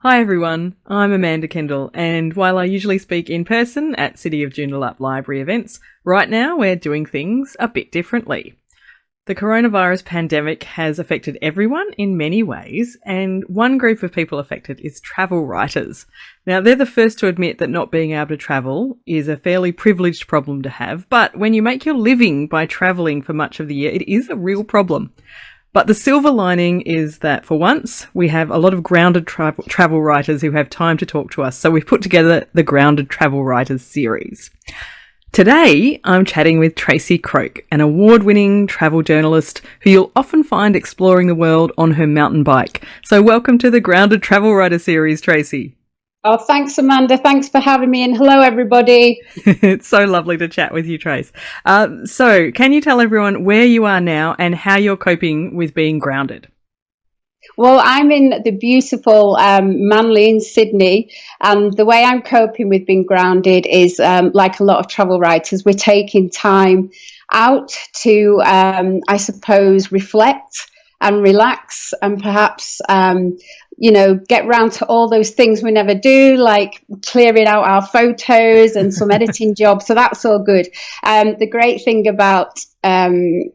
Hi everyone, I'm Amanda Kendall, and while I usually speak in person at City of Joondalup Library events, right now we're doing things a bit differently. The coronavirus pandemic has affected everyone in many ways, and one group of people affected is travel writers. Now, they're the first to admit that not being able to travel is a fairly privileged problem to have, but when you make your living by travelling for much of the year, it is a real problem. But the silver lining is that for once, we have a lot of grounded travel writers who have time to talk to us. So we've put together the Grounded Travel Writers series. Today, I'm chatting with Tracey Croke, an award-winning travel journalist who you'll often find exploring the world on her mountain bike. So welcome to the Grounded Travel Writer series, Tracey. Oh, thanks, Amanda. Thanks for having me. And hello, everybody. It's so lovely to chat with you, Trace. So can you tell everyone where you are now and how you're coping with being grounded? Well, I'm in the beautiful Manly in Sydney, and the way I'm coping with being grounded is like a lot of travel writers, we're taking time out to, I suppose, reflect and relax and perhaps get round to all those things we never do, like clearing out our photos and some editing jobs. So that's all good. The great thing about, the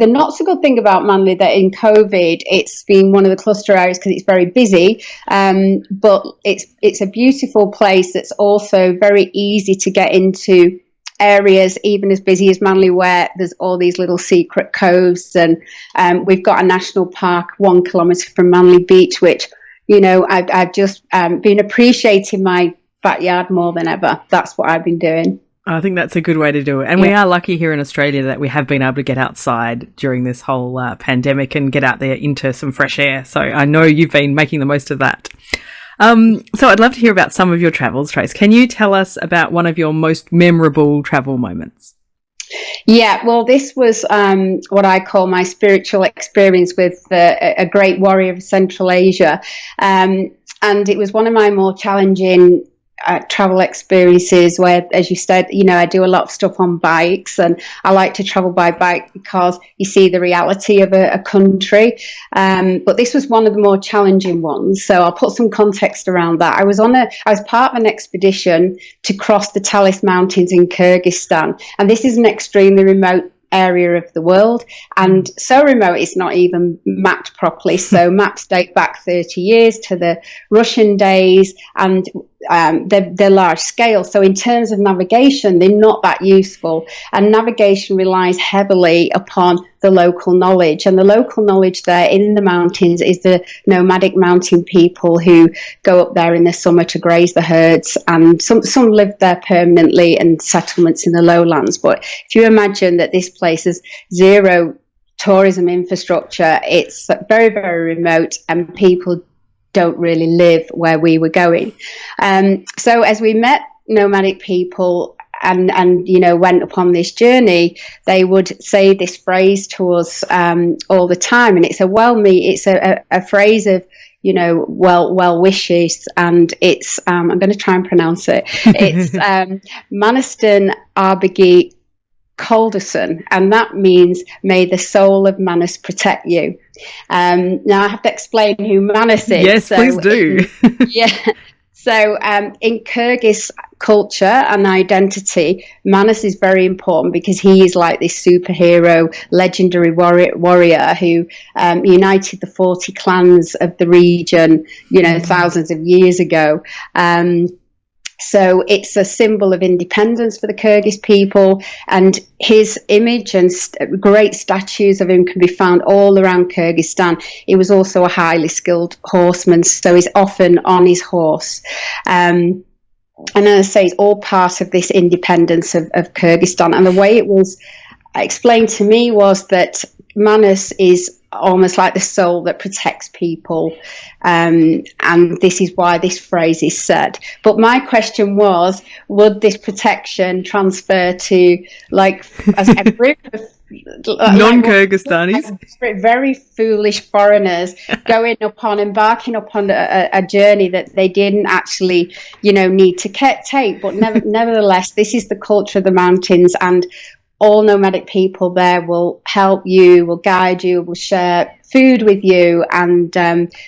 not so good thing about Manly that in COVID, it's been one of the cluster areas because it's very busy. But it's a beautiful place that's also very easy to get into areas, even as busy as Manly, where there's all these little secret coves, and we've got a national park 1 kilometre from Manly Beach, which I've just been appreciating my backyard more than ever. That's what I've been doing. I think that's a good way to do it. And we are lucky here in Australia that we have been able to get outside during this whole pandemic and get out there into some fresh air. So I know you've been making the most of that. So I'd love to hear about some of your travels, Trace. Can you tell us about one of your most memorable travel moments? Yeah, well, this was what I call my spiritual experience with a great warrior of Central Asia. And it was one of my more challenging travel experiences where, as you said, I do a lot of stuff on bikes, and I like to travel by bike because you see the reality of a country. But this was one of the more challenging ones. So I'll put some context around that. I was part of an expedition to cross the Talis Mountains in Kyrgyzstan. And this is an extremely remote area of the world, and so remote it's not even mapped properly. So maps date back 30 years to the Russian days, and they're large scale. So in terms of navigation, they're not that useful, and navigation relies heavily upon the local knowledge. And the local knowledge there in the mountains is the nomadic mountain people who go up there in the summer to graze the herds, and some live there permanently in settlements in the lowlands. But if you imagine that this place has zero tourism infrastructure, it's very, very remote, and people don't really live where we were going. So as we met nomadic people and went upon this journey, they would say this phrase to us all the time, and it's a phrase of well wishes, and it's I'm going to try and pronounce it. It's Manastan Arbagi Calderson, and that means may the soul of Manus protect you. Now I have to explain who Manus is. Yes, please do. So in Kyrgyz culture and identity, Manus is very important because he is like this superhero, legendary warrior who united the 40 clans of the region, thousands of years ago. So it's a symbol of independence for the Kyrgyz people, and his image and great statues of him can be found all around Kyrgyzstan. He was also a highly skilled horseman, so he's often on his horse. And as I say, it's all part of this independence of Kyrgyzstan. And the way it was explained to me was that Manus is almost like the soul that protects people, and this is why this phrase is said. But my question was, would this protection transfer to as a group of non-Kyrgyzstanis, very foolish foreigners embarking upon a journey that they didn't actually need to take, but nevertheless, this is the culture of the mountains, and all nomadic people there will help you, will guide you, will share food with you. And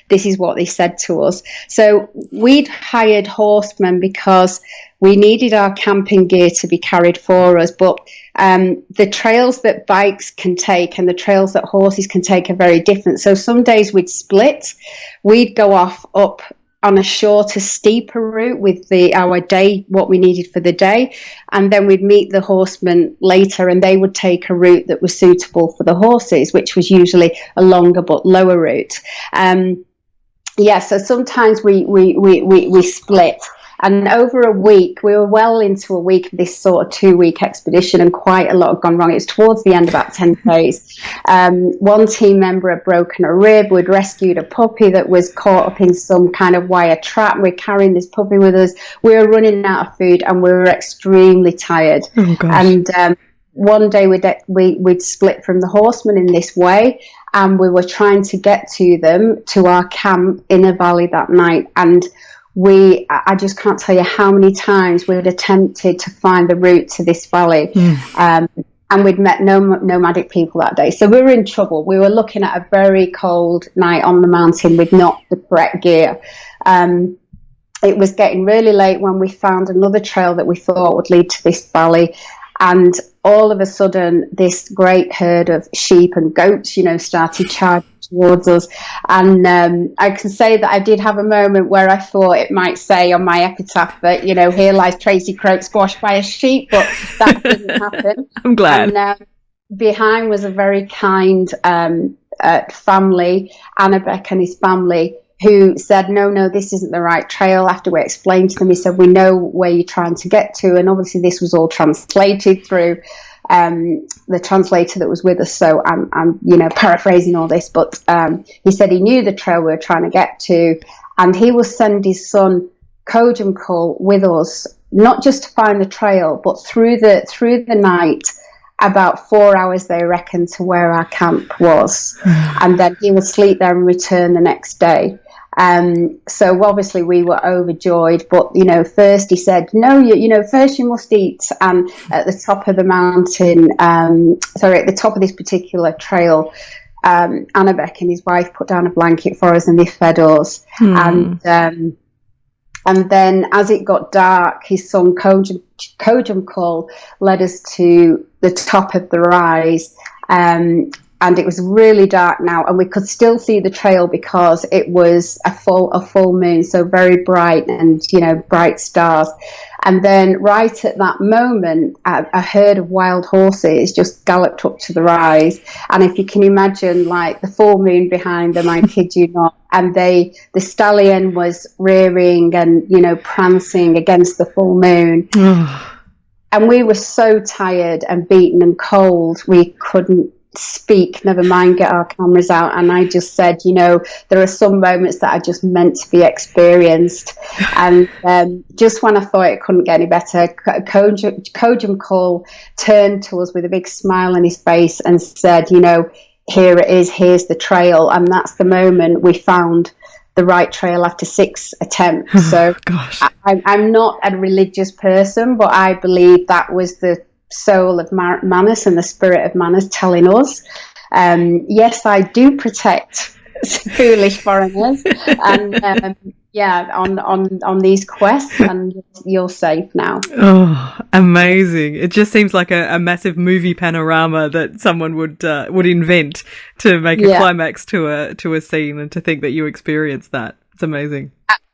this is what they said to us. So we'd hired horsemen because we needed our camping gear to be carried for us. But the trails that bikes can take and the trails that horses can take are very different. So some days we'd split. We'd go off up on a shorter, steeper route with our day, what we needed for the day. And then we'd meet the horsemen later and they would take a route that was suitable for the horses, which was usually a longer but lower route. So sometimes we split. And over a week, we were well into a week of this sort of 2-week expedition, and quite a lot had gone wrong. It was towards the end, about 10 days. One team member had broken a rib. We'd rescued a puppy that was caught up in some kind of wire trap. We're carrying this puppy with us. We were running out of food, and we were extremely tired. Oh, gosh. And one day we'd split from the horsemen in this way, and we were trying to get to them, to our camp in a valley that night. And I just can't tell you how many times we'd attempted to find the route to this valley. And we'd met no nomadic people that day. So we were in trouble. We were looking at a very cold night on the mountain with not the correct gear. It was getting really late when we found another trail that we thought would lead to this valley. And all of a sudden, this great herd of sheep and goats, started charging towards us. And I can say that I did have a moment where I thought it might say on my epitaph that, here lies Tracey Croke squashed by a sheep, but that didn't happen. I'm glad. And behind was a very kind family, Annabek and his family, who said, no, this isn't the right trail. After we explained to them, he said, we know where you're trying to get to. And obviously this was all translated through the translator that was with us. So I'm paraphrasing all this, but he said he knew the trail we were trying to get to, and he will send his son Kojumkul with us, not just to find the trail, but through the night, about 4 hours, they reckon, to where our camp was. And then he would sleep there and return the next day. So obviously we were overjoyed, but first he said, no, first you must eat. And at the top of the mountain, at the top of this particular trail, Annabek and his wife put down a blanket for us and they fed us. And then as it got dark, his son Kojumkul led us to the top of the rise. And it was really dark now, and we could still see the trail because it was a full moon, so very bright, and bright stars. And then right at that moment, a herd of wild horses just galloped up to the rise. And if you can imagine, like, the full moon behind them, I kid you not, and the stallion was rearing and prancing against the full moon. And we were so tired and beaten and cold, we couldn't speak, never mind get our cameras out. And I just said, there are some moments that are just meant to be experienced. And just when I thought it couldn't get any better, Kojumkul turned to us with a big smile on his face and said, here it is, here's the trail. And that's the moment we found the right trail after 6 attempts. So gosh. I'm not a religious person, but I believe that was the soul of Manus and the spirit of Manus telling us, yes, I do protect foolish foreigners, and on these quests, and you're safe now. Oh, amazing. It just seems like a massive movie panorama that someone would invent to make a climax to a scene, and to think that you experienced that. It's amazing.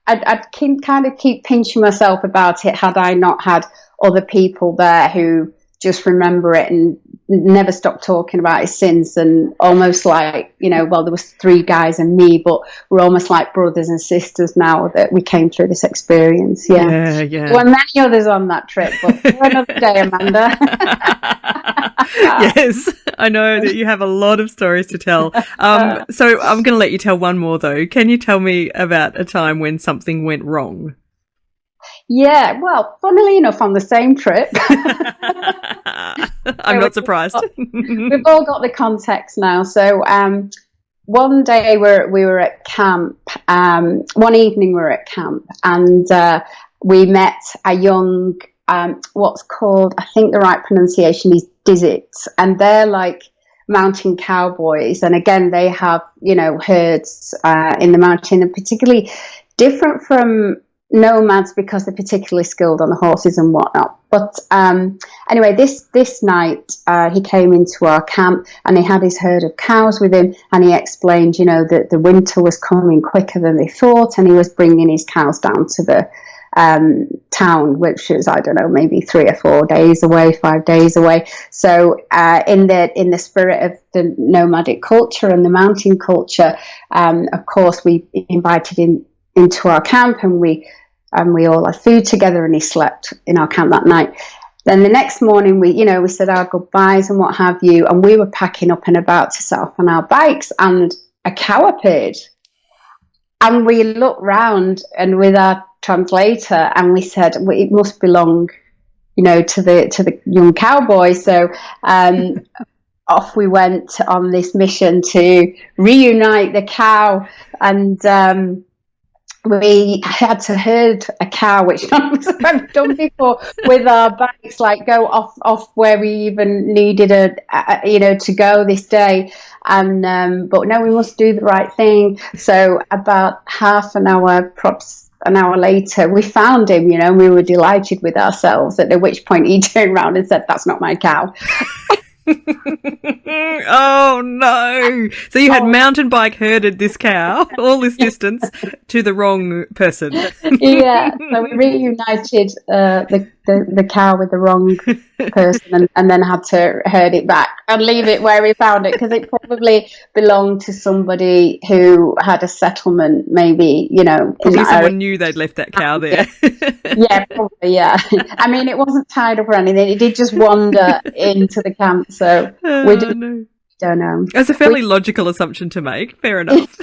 I'd kind of keep pinching myself about it had I not had other people there who just remember it and never stop talking about it since, and almost like, there was 3 guys and me, but we're almost like brothers and sisters now that we came through this experience. Yeah. There were many others on that trip, but for another day, Amanda. Yes, I know that you have a lot of stories to tell. So I'm going to let you tell one more, though. Can you tell me about a time when something went wrong? Yeah, well, funnily enough, on the same trip. I'm not surprised. We've all got the context now. So one day we were at camp. One evening we were at camp, and we met a young, what's called, I think the right pronunciation is visits, and they're like mountain cowboys. And again, they have, herds in the mountain, and particularly different from nomads because they're particularly skilled on the horses and whatnot. But anyway, this night he came into our camp, and he had his herd of cows with him, and he explained, that the winter was coming quicker than they thought, and he was bringing his cows down to the town, which is, I don't know, maybe 3 or 4 days away, 5 days away. So in the spirit of the nomadic culture and the mountain culture, of course, we invited him into our camp, and we all had food together, and he slept in our camp that night. Then the next morning, we said our goodbyes and what have you, and we were packing up and about to set off on our bikes, and a cow appeared. And we looked round, and with our translator, and we said, well, it must belong, to the young cowboy. So off we went on this mission to reunite the cow, and we had to herd a cow, which none of us have ever done before, with our bikes, like go off where we even needed to go this day. And but no, we must do the right thing. So about half an hour, perhaps an hour later, we found him, and we were delighted with ourselves, at which point he turned around and said, "That's not my cow." Oh no! So you had mountain bike herded this cow all this distance to the wrong person. Yeah, so we reunited the cow with the wrong person, and then had to herd it back and leave it where we found it, because it probably belonged to somebody who had a settlement, maybe, Probably someone knew they'd left that cow there. Yeah, probably, yeah. I mean, it wasn't tied up or anything. It did just wander into the camp, so we don't know. That's a fairly logical assumption to make. Fair enough.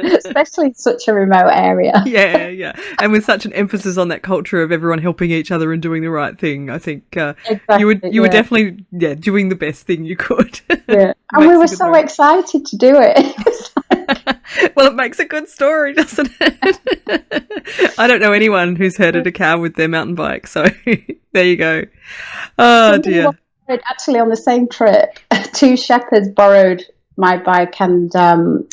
Especially in such a remote area. Yeah. And with such an emphasis on that culture of everyone helping each other and doing the right thing, I think exactly, you were definitely doing the best thing you could. Yeah. And we were so excited to do it. Well, it makes a good story, doesn't it? I don't know anyone who's herded a cow with their mountain bike, so there you go. Oh, dear. Actually, on the same trip, 2 shepherds borrowed my bike and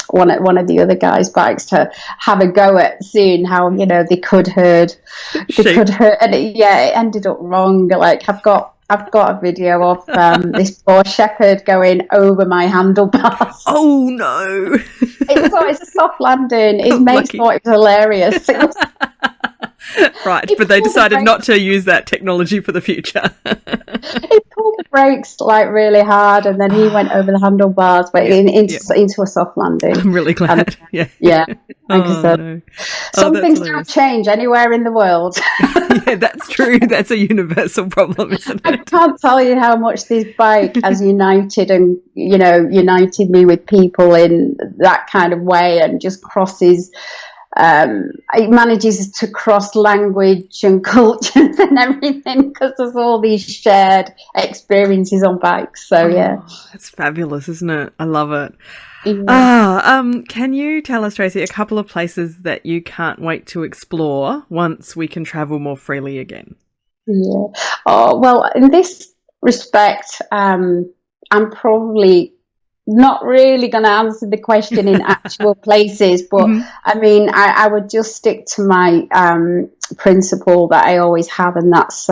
one of the other guys' bikes to have a go at seeing how they could herd. And it ended up wrong. Like I've got a video of this poor shepherd going over my handlebars. Oh no! It's a soft landing. His mates thought it was hilarious. Right, but they decided not to use that technology for the future. He pulled the brakes like really hard, and then he went over the handlebars, but into a soft landing. I'm really glad. Yeah. Like I said, no. Some things don't change anywhere in the world. Yeah, that's true. That's a universal problem, isn't it? I can't tell you how much this bike has united me with people in that kind of way, and just crosses. It manages to cross language and cultures and everything, because there's all these shared experiences on bikes. So it's fabulous, isn't it? I love it. Yeah. Can you tell us, Tracey, a couple of places that you can't wait to explore once we can travel more freely again? Yeah. Oh, well, in this respect, I'm probably not really going to answer the question in actual places, but I mean, I would just stick to my principle that I always have, and that's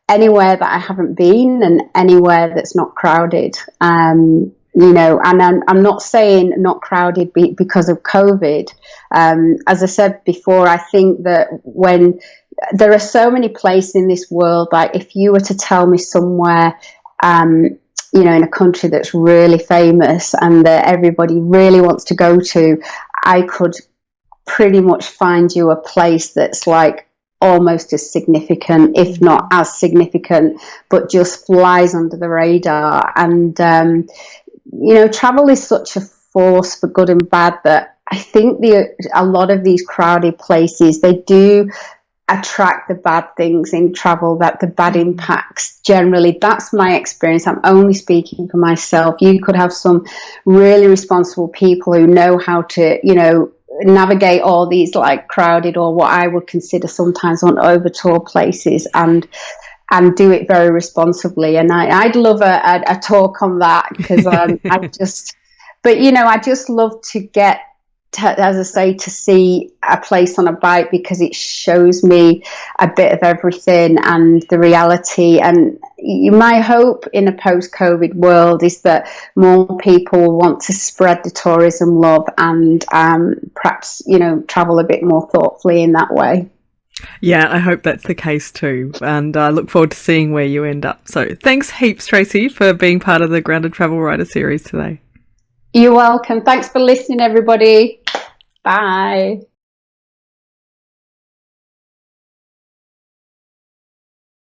anywhere that I haven't been and anywhere that's not crowded. And I'm not saying not crowded because of COVID. As I said before, I think that when there are so many places in this world, like if you were to tell me somewhere, in a country that's really famous and that everybody really wants to go to, I could pretty much find you a place that's like almost as significant, if not as significant, but just flies under the radar. And, travel is such a force for good and bad that I think a lot of these crowded places, they do attract the bad things in travel, that the bad impacts generally. That's my experience. I'm only speaking for myself. You could have some really responsible people who know how to, navigate all these like crowded or what I would consider sometimes on over tour places, and and do it very responsibly. And I'd love a talk on that, because but I just love to get as I say, to see a place on a bike, because it shows me a bit of everything and the reality. And my hope in a post-COVID world is that more people want to spread the tourism love and perhaps, travel a bit more thoughtfully in that way. Yeah, I hope that's the case too, and I look forward to seeing where you end up. So thanks heaps, Tracey, for being part of the Grounded Travel Writer series today. You're welcome. Thanks for listening, everybody. Bye.